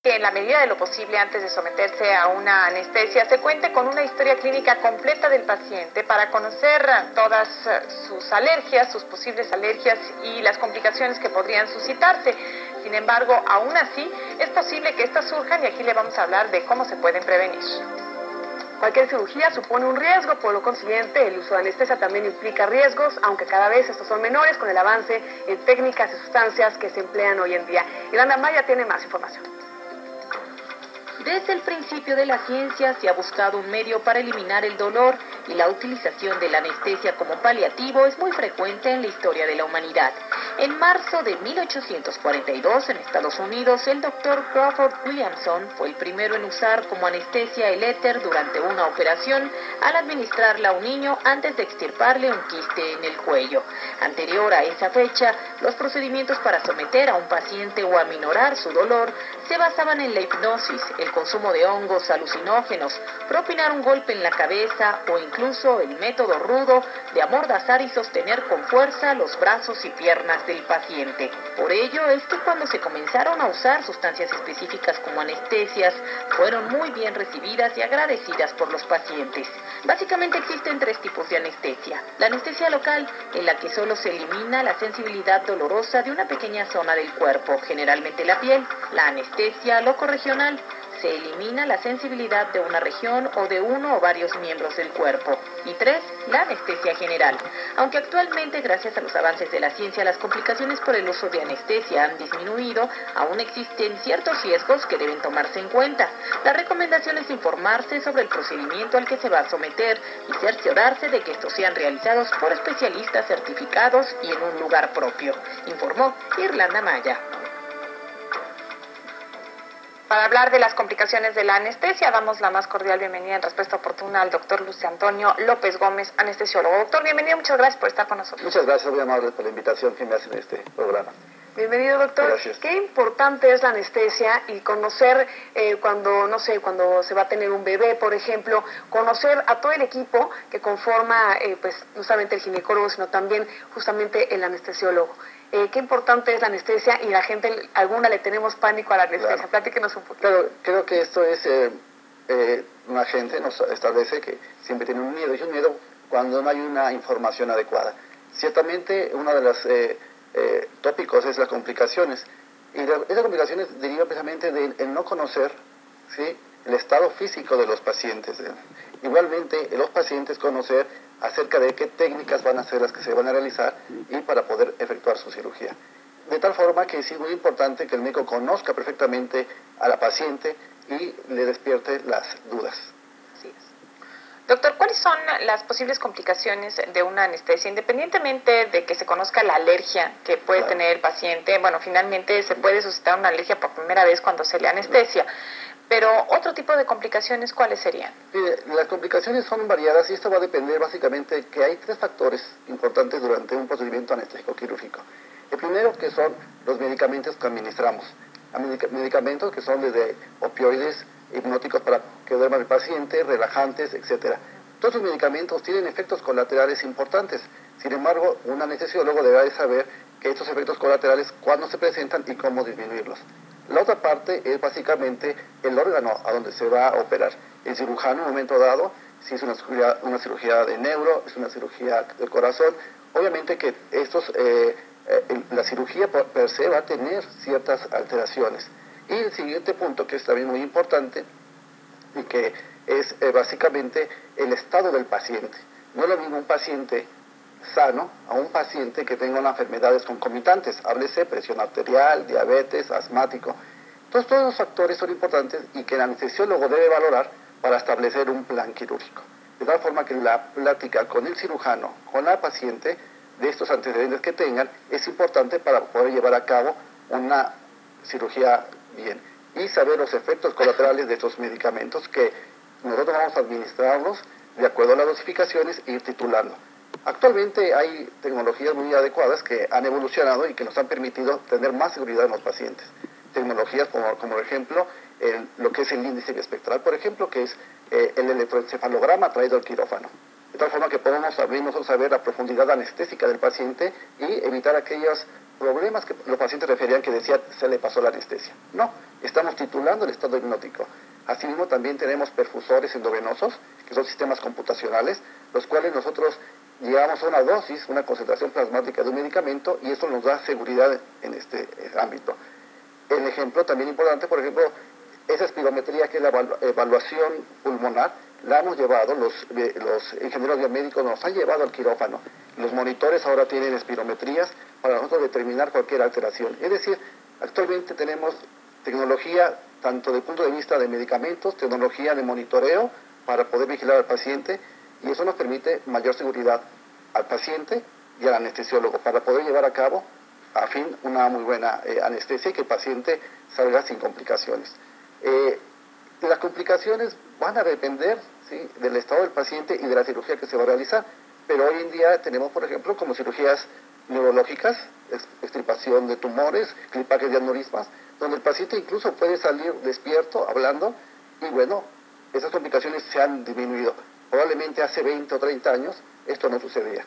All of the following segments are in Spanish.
Que en la medida de lo posible antes de someterse a una anestesia se cuente con una historia clínica completa del paciente para conocer todas sus alergias, sus posibles alergias y las complicaciones que podrían suscitarse. Sin embargo, aún así es posible que estas surjan y aquí le vamos a hablar de cómo se pueden prevenir. Cualquier cirugía supone un riesgo, por lo consiguiente el uso de anestesia también implica riesgos, aunque cada vez estos son menores con el avance en técnicas y sustancias que se emplean hoy en día. Irlanda Maya tiene más información. Desde el principio de la ciencia se ha buscado un medio para eliminar el dolor y la utilización de la anestesia como paliativo es muy frecuente en la historia de la humanidad. En marzo de 1842 en Estados Unidos, el doctor Crawford Williamson fue el primero en usar como anestesia el éter durante una operación al administrarla a un niño antes de extirparle un quiste en el cuello. Anterior a esa fecha, los procedimientos para someter a un paciente o aminorar su dolor se basaban en la hipnosis, el consumo de hongos alucinógenos, propinar un golpe en la cabeza o incluso el método rudo de amordazar y sostener con fuerza los brazos y piernas del paciente. Por ello es que cuando se comenzaron a usar sustancias específicas como anestesias, fueron muy bien recibidas y agradecidas por los pacientes. Básicamente existen tres tipos de anestesia. La anestesia local, en la que solo se elimina la sensibilidad dolorosa de una pequeña zona del cuerpo, generalmente la piel. La anestesia locorregional, se elimina la sensibilidad de una región o de uno o varios miembros del cuerpo. Y tres, la anestesia general. Aunque actualmente, gracias a los avances de la ciencia, las complicaciones por el uso de anestesia han disminuido, aún existen ciertos riesgos que deben tomarse en cuenta. La recomendación es informarse sobre el procedimiento al que se va a someter y cerciorarse de que estos sean realizados por especialistas certificados y en un lugar propio, informó Irlanda Maya. Para hablar de las complicaciones de la anestesia, damos la más cordial bienvenida en respuesta oportuna al doctor Luis Antonio López Gómez, anestesiólogo. Doctor, bienvenido, muchas gracias por estar con nosotros. Muchas gracias, muy amable por la invitación que me hacen a este programa. Bienvenido, doctor. Gracias. Qué importante es la anestesia y conocer cuando se va a tener un bebé, por ejemplo, conocer a todo el equipo que conforma, no solamente el ginecólogo, sino también justamente el anestesiólogo. Qué importante es la anestesia y la gente, alguna le tenemos pánico a la anestesia. Claro. Platíquenos un poquito. Claro, creo que esto es, una gente nos establece que siempre tiene un miedo, y un miedo cuando no hay una información adecuada. Ciertamente, uno de los tópicos es las complicaciones, y esas complicaciones derivan precisamente del no conocer, ¿sí?, el estado físico de los pacientes. Igualmente, los pacientes conocer acerca de qué técnicas van a ser las que se van a realizar y para poder efectuar su cirugía. De tal forma que sí es muy importante que el médico conozca perfectamente a la paciente y le despierte las dudas. Así es. Doctor, ¿cuáles son las posibles complicaciones de una anestesia? Independientemente de que se conozca la alergia que puede tener el paciente, bueno, finalmente se puede suscitar una alergia por primera vez cuando se le anestesia. Pero otro tipo de complicaciones, ¿cuáles serían? Mire, las complicaciones son variadas y esto va a depender básicamente de que hay tres factores importantes durante un procedimiento anestésico quirúrgico. El primero, que son los medicamentos que administramos. Medicamentos que son desde opioides, hipnóticos para que duerma el paciente, relajantes, etc. Todos los medicamentos tienen efectos colaterales importantes. Sin embargo, un anestesiólogo deberá de saber que estos efectos colaterales, cuándo se presentan y cómo disminuirlos. La otra parte es básicamente el órgano a donde se va a operar. El cirujano, en un momento dado, si es una cirugía de neuro, es una cirugía del corazón, obviamente que la cirugía per se va a tener ciertas alteraciones. Y el siguiente punto, que es también muy importante, y que es básicamente el estado del paciente. No es lo mismo un paciente sano a un paciente que tenga unas enfermedades concomitantes, háblese presión arterial, diabetes, asmático. Entonces todos los factores son importantes y que el anestesiólogo debe valorar para establecer un plan quirúrgico. De tal forma que la plática con el cirujano, con la paciente, de estos antecedentes que tengan, es importante para poder llevar a cabo una cirugía bien y saber los efectos colaterales de estos medicamentos que nosotros vamos a administrarlos de acuerdo a las dosificaciones e ir titulando. Actualmente hay tecnologías muy adecuadas que han evolucionado y que nos han permitido tener más seguridad en los pacientes. Tecnologías como por ejemplo, lo que es el índice espectral, por ejemplo, que es el electroencefalograma traído al quirófano. De tal forma que podemos abrir nosotros a ver la profundidad anestésica del paciente y evitar aquellos problemas que los pacientes referían que decían se le pasó la anestesia. No, estamos titulando el estado hipnótico. Asimismo también tenemos perfusores endovenosos, que son sistemas computacionales, los cuales nosotros llegamos a una dosis, una concentración plasmática de un medicamento y eso nos da seguridad en este ámbito. El ejemplo también importante, por ejemplo, esa espirometría que es la evaluación pulmonar, la hemos llevado, los ingenieros biomédicos nos han llevado al quirófano. Los monitores ahora tienen espirometrías para nosotros determinar cualquier alteración. Es decir, actualmente tenemos tecnología tanto desde el punto de vista de medicamentos, tecnología de monitoreo para poder vigilar al paciente y eso nos permite mayor seguridad al paciente y al anestesiólogo para poder llevar a cabo a fin una muy buena anestesia y que el paciente salga sin complicaciones. Las complicaciones van a depender, ¿sí?, del estado del paciente y de la cirugía que se va a realizar, pero hoy en día tenemos, por ejemplo, como cirugías neurológicas, extirpación de tumores, clipajes de aneurismas, donde el paciente incluso puede salir despierto, hablando, y bueno, esas complicaciones se han disminuido. Probablemente hace 20 o 30 años esto no sucedía.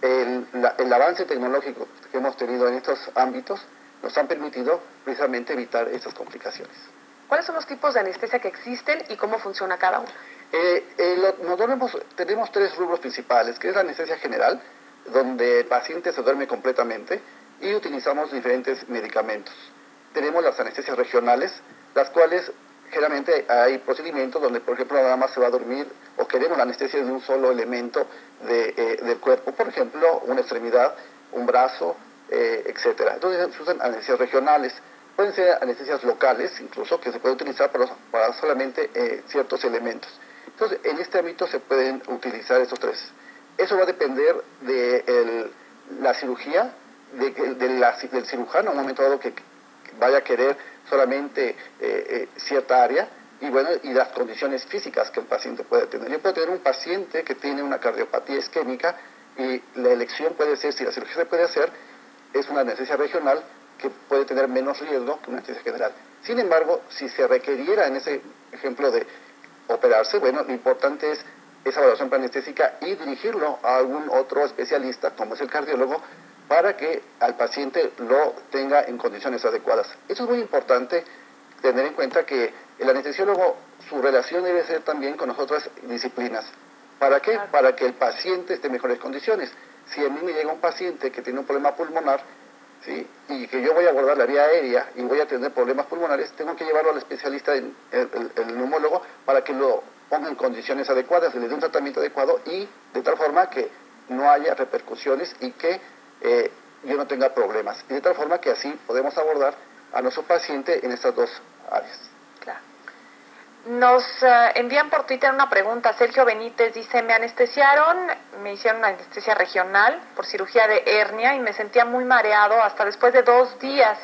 El avance tecnológico que hemos tenido en estos ámbitos nos han permitido precisamente evitar estas complicaciones. ¿Cuáles son los tipos de anestesia que existen y cómo funciona cada uno? Nosotros tenemos 3 rubros principales, que es la anestesia general, donde el paciente se duerme completamente y utilizamos diferentes medicamentos. Tenemos las anestesias regionales, las cuales generalmente hay procedimientos donde, por ejemplo, nada más se va a dormir o queremos la anestesia de un solo elemento del cuerpo, por ejemplo, una extremidad, un brazo, etcétera. Entonces se usan anestesias regionales. Pueden ser anestesias locales, incluso, que se puede utilizar para solamente ciertos elementos. Entonces, en este ámbito se pueden utilizar estos 3. Eso va a depender de la cirugía, del cirujano, a un momento dado que vaya a querer solamente cierta área, y bueno, y las condiciones físicas que el paciente puede tener. Yo puedo tener un paciente que tiene una cardiopatía isquémica, y la elección puede ser, si la cirugía se puede hacer, es una anestesia regional, que puede tener menos riesgo que una anestesia general. Sin embargo, si se requeriera en ese ejemplo de operarse, bueno, lo importante es esa evaluación preanestésica y dirigirlo a algún otro especialista, como es el cardiólogo, para que al paciente lo tenga en condiciones adecuadas. Eso es muy importante, tener en cuenta que el anestesiólogo, su relación debe ser también con las otras disciplinas. ¿Para qué? Claro. Para que el paciente esté en mejores condiciones. Si a mí me llega un paciente que tiene un problema pulmonar, ¿sí?, y que yo voy a abordar la vía aérea y voy a tener problemas pulmonares, tengo que llevarlo al especialista, el neumólogo, para que lo ponga en condiciones adecuadas, le dé un tratamiento adecuado y de tal forma que no haya repercusiones y que yo no tenga problemas. Y de tal forma que así podemos abordar a nuestro paciente en estas 2 áreas. Claro. Nos envían por Twitter una pregunta. Sergio Benítez dice: me anestesiaron, me hicieron una anestesia regional por cirugía de hernia y me sentía muy mareado hasta después de 2 días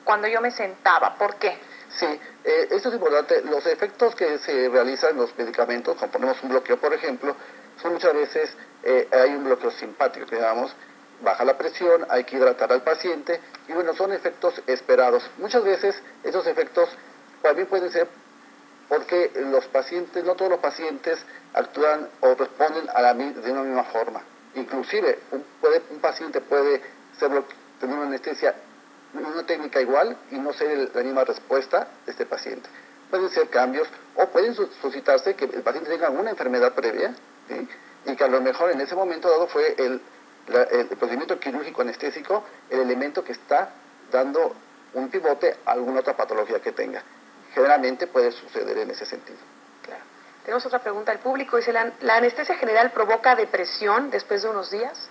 cuando yo me sentaba. ¿Por qué? Sí, esto es importante. Los efectos que se realizan en los medicamentos, cuando ponemos un bloqueo, por ejemplo, son muchas veces, hay un bloqueo simpático, que digamos, baja la presión, hay que hidratar al paciente, y bueno, son efectos esperados. Muchas veces esos efectos también pueden ser porque los pacientes, no todos los pacientes actúan o responden de una misma forma. Inclusive, un paciente puede tener una anestesia, una técnica igual y no ser la misma respuesta de este paciente. Pueden ser cambios o pueden suscitarse que el paciente tenga alguna enfermedad previa, ¿sí?, y que a lo mejor en ese momento dado fue el procedimiento quirúrgico anestésico el elemento que está dando un pivote a alguna otra patología que tenga. Generalmente puede suceder en ese sentido. Claro. Tenemos otra pregunta del público. Dice: ¿la anestesia general provoca depresión después de unos días?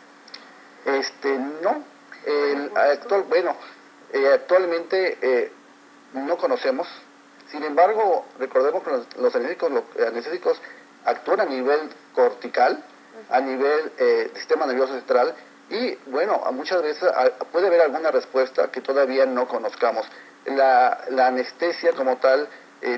No. Actualmente no conocemos. Sin embargo, recordemos que los anestésicos actúan a nivel cortical, a nivel sistema nervioso central, y bueno, muchas veces puede haber alguna respuesta que todavía no conozcamos. La anestesia como tal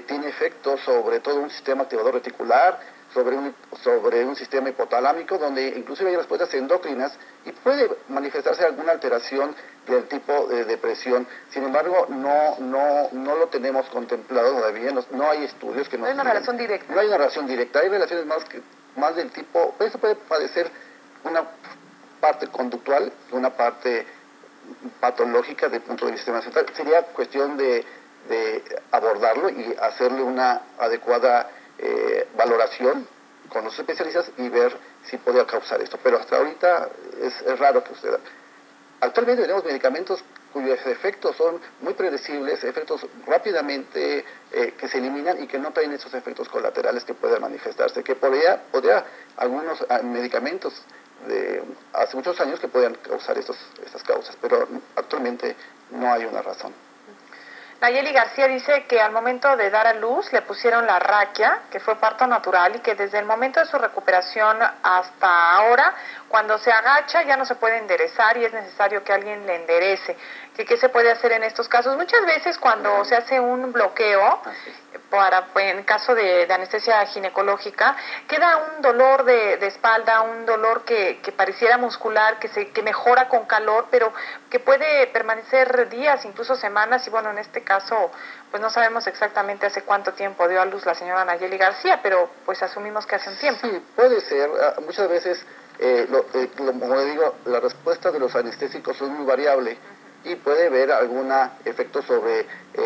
tiene efectos sobre todo un sistema activador reticular, sobre un sistema hipotalámico, donde inclusive hay respuestas endocrinas y puede manifestarse alguna alteración del tipo de depresión. Sin embargo, no lo tenemos contemplado todavía, no hay estudios que nos... No hay una relación directa. No hay una relación directa, hay relaciones más del tipo... Eso puede padecer una parte conductual, una parte patológica desde el punto de vista mental. Sería cuestión de abordarlo y hacerle una adecuada valoración con los especialistas y ver si podría causar esto. Pero hasta ahorita es raro que suceda. Actualmente tenemos medicamentos cuyos efectos son muy predecibles, efectos rápidamente que se eliminan y que no traen esos efectos colaterales que puedan manifestarse, que podría algunos medicamentos de hace muchos años que puedan causar estas causas, pero actualmente no hay una razón. Nayeli García dice que al momento de dar a luz le pusieron la raquia, que fue parto natural, y que desde el momento de su recuperación hasta ahora, cuando se agacha ya no se puede enderezar y es necesario que alguien le enderece. ¿Qué se puede hacer en estos casos? Muchas veces cuando se hace un bloqueo, en caso de anestesia ginecológica, queda un dolor de espalda, un dolor que pareciera muscular, que mejora con calor, pero que puede permanecer días, incluso semanas, y bueno, en este caso, pues no sabemos exactamente hace cuánto tiempo dio a luz la señora Nayeli García, pero pues asumimos que hace un tiempo. Sí, puede ser. Muchas veces, como le digo, la respuesta de los anestésicos es muy variable y puede haber algún efecto sobre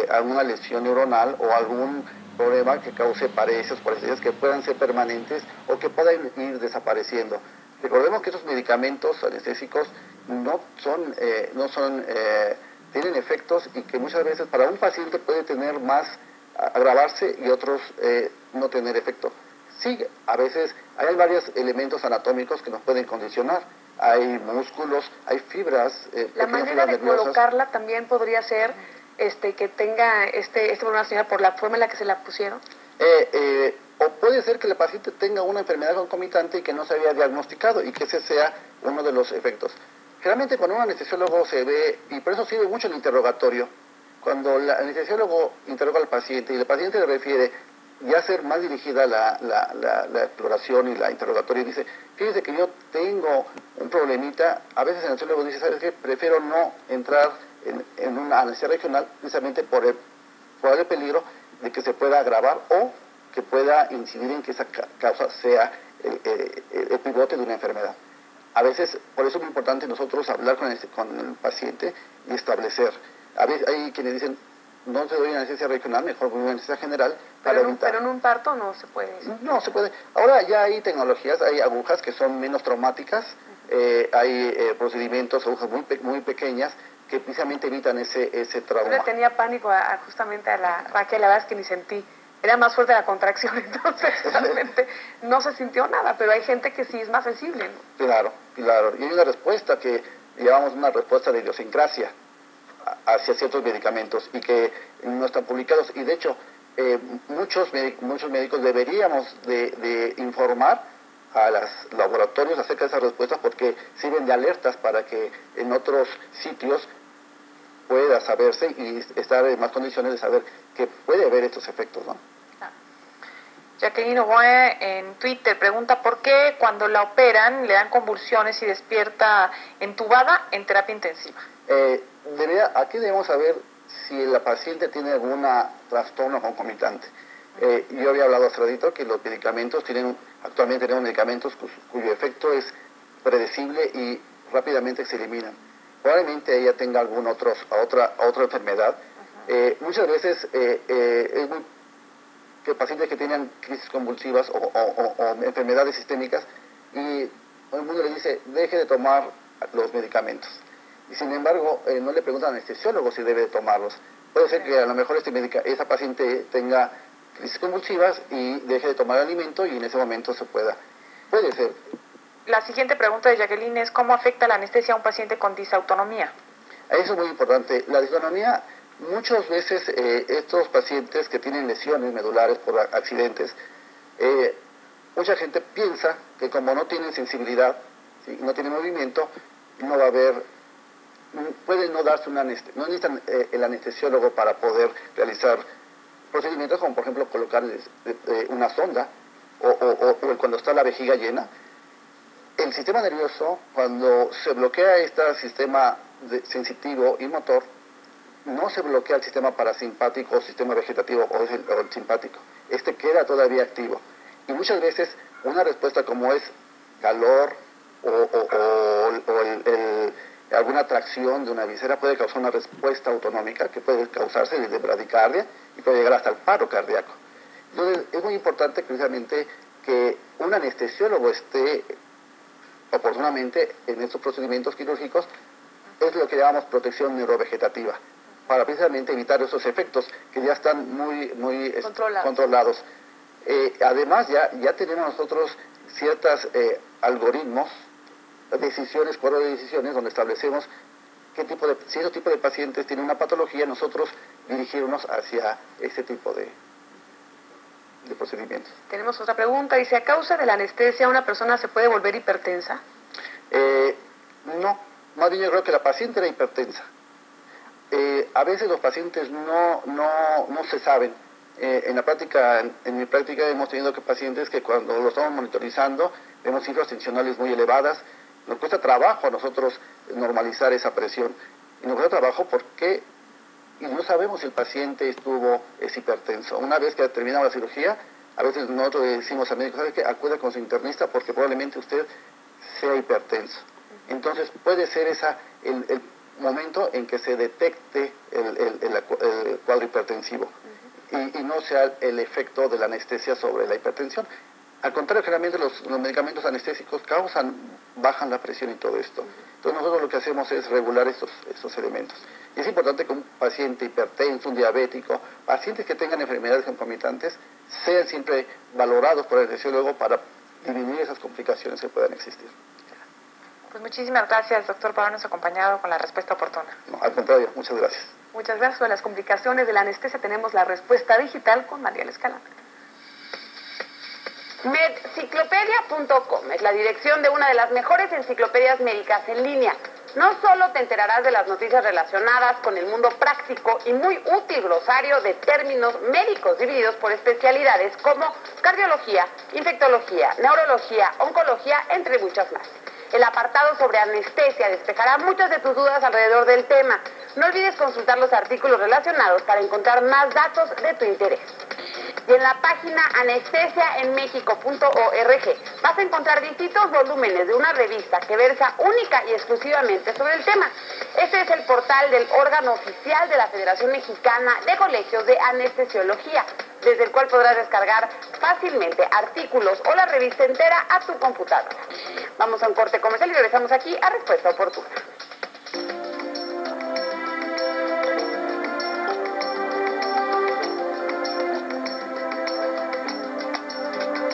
alguna lesión neuronal o algún problema que cause parálisis que puedan ser permanentes o que puedan ir desapareciendo. Recordemos que esos medicamentos anestésicos tienen efectos y que muchas veces para un paciente puede tener más, agravarse y otros no tener efecto. Sí, a veces hay varios elementos anatómicos que nos pueden condicionar. Hay músculos, hay fibras. La manera de colocarla también podría ser que tenga este problema, señora, por la forma en la que se la pusieron. O puede ser que el paciente tenga una enfermedad concomitante y que no se había diagnosticado y que ese sea uno de los efectos. Generalmente cuando un anestesiólogo se ve, y por eso sirve mucho el interrogatorio, cuando el anestesiólogo interroga al paciente y el paciente le refiere ya ser más dirigida la exploración y la interrogatorio y dice, fíjese que yo tengo un problemita, a veces el anestesiólogo dice, ¿sabes qué? Prefiero no entrar en una anestesia regional precisamente por el peligro de que se pueda agravar o que pueda incidir en que esa causa sea el pivote de una enfermedad. A veces, por eso es muy importante nosotros hablar con el paciente y establecer. A veces hay quienes dicen, no se doy una anestesia regional, mejor una anestesia general. Pero en un parto no se puede. No se puede. Ahora ya hay tecnologías, hay agujas que son menos traumáticas, hay procedimientos, agujas muy pequeñas que precisamente evitan ese trauma. Yo le tenía pánico justamente a la Raquel, la verdad es que ni sentí. Era más fuerte la contracción, entonces realmente no se sintió nada, pero hay gente que sí es más sensible, ¿no? Claro. Y hay una respuesta que llamamos una respuesta de idiosincrasia hacia ciertos medicamentos y que no están publicados. Y de hecho, muchos médicos deberíamos de informar a los laboratorios acerca de esas respuestas porque sirven de alertas para que en otros sitios pueda saberse y estar en más condiciones de saber que puede haber estos efectos, ¿no? Jacqueline Oboe en Twitter pregunta por qué cuando la operan le dan convulsiones y despierta entubada en terapia intensiva. Aquí debemos saber si la paciente tiene algún trastorno concomitante. Yo había hablado hace ratito que los medicamentos actualmente tenemos medicamentos cuyo efecto es predecible y rápidamente se eliminan. Probablemente ella tenga otra enfermedad. Muchas veces es muy que pacientes que tienen crisis convulsivas o enfermedades sistémicas y el mundo le dice deje de tomar los medicamentos y sin embargo no le preguntan al anestesiólogo si debe de tomarlos. Puede ser que a lo mejor esa paciente tenga crisis convulsivas y deje de tomar alimento y en ese momento puede ser. La siguiente pregunta de Jacqueline es ¿cómo afecta la anestesia a un paciente con disautonomía? Eso es muy importante. La disautonomía, muchas veces estos pacientes que tienen lesiones medulares por accidentes, mucha gente piensa que como no tienen sensibilidad, ¿sí? No tienen movimiento, no va a haber, puede no darse no necesitan el anestesiólogo para poder realizar procedimientos como por ejemplo colocarles una sonda o cuando está la vejiga llena. El sistema nervioso, cuando se bloquea este sistema sensitivo y motor, no se bloquea el sistema parasimpático o sistema vegetativo o el simpático. Este queda todavía activo. Y muchas veces una respuesta como es calor o alguna tracción de una visera puede causar una respuesta autonómica que puede causarse desde bradicardia y puede llegar hasta el paro cardíaco. Entonces, es muy importante precisamente que un anestesiólogo esté oportunamente en estos procedimientos quirúrgicos. Es lo que llamamos protección neurovegetativa, para precisamente evitar esos efectos que ya están muy controlados. Además, ya tenemos nosotros ciertos algoritmos, decisiones, cuadros de decisiones, donde establecemos si ese tipo de pacientes tienen una patología, nosotros dirigirnos hacia ese tipo de procedimientos. Tenemos otra pregunta, dice, ¿a causa de la anestesia una persona se puede volver hipertensa? No, más bien yo creo que la paciente era hipertensa. A veces los pacientes no se saben. En mi práctica hemos tenido pacientes que cuando los estamos monitorizando vemos cifras tensionales muy elevadas. Nos cuesta trabajo a nosotros normalizar esa presión. Y nos cuesta trabajo porque no sabemos si el paciente es hipertenso. Una vez que terminamos la cirugía, a veces nosotros decimos al médico, ¿sabe qué? Acuda con su internista porque probablemente usted sea hipertenso. Entonces puede ser el momento en que se detecte el cuadro hipertensivo y no sea el efecto de la anestesia sobre la hipertensión. Al contrario, generalmente los medicamentos anestésicos bajan la presión y todo esto. Entonces nosotros lo que hacemos es regular esos elementos. Y es importante que un paciente hipertenso, un diabético, pacientes que tengan enfermedades concomitantes, sean siempre valorados por el anestesiólogo para disminuir esas complicaciones que puedan existir. Pues muchísimas gracias, doctor, por habernos acompañado con la respuesta oportuna. No, al contrario, muchas gracias. Muchas gracias. Sobre las complicaciones de la anestesia tenemos la respuesta digital con Mariela Escalante. Medciclopedia.com es la dirección de una de las mejores enciclopedias médicas en línea. No solo te enterarás de las noticias relacionadas con el mundo práctico y muy útil glosario de términos médicos divididos por especialidades como cardiología, infectología, neurología, oncología, entre muchas más. El apartado sobre anestesia despejará muchas de tus dudas alrededor del tema. No olvides consultar los artículos relacionados para encontrar más datos de tu interés. Y en la página anestesiaenmexico.org vas a encontrar distintos volúmenes de una revista que versa única y exclusivamente sobre el tema. Este es el portal del órgano oficial de la Federación Mexicana de Colegios de Anestesiología, desde el cual podrás descargar fácilmente artículos o la revista entera a tu computadora. Vamos a un corte comercial y regresamos aquí a Respuesta Oportuna.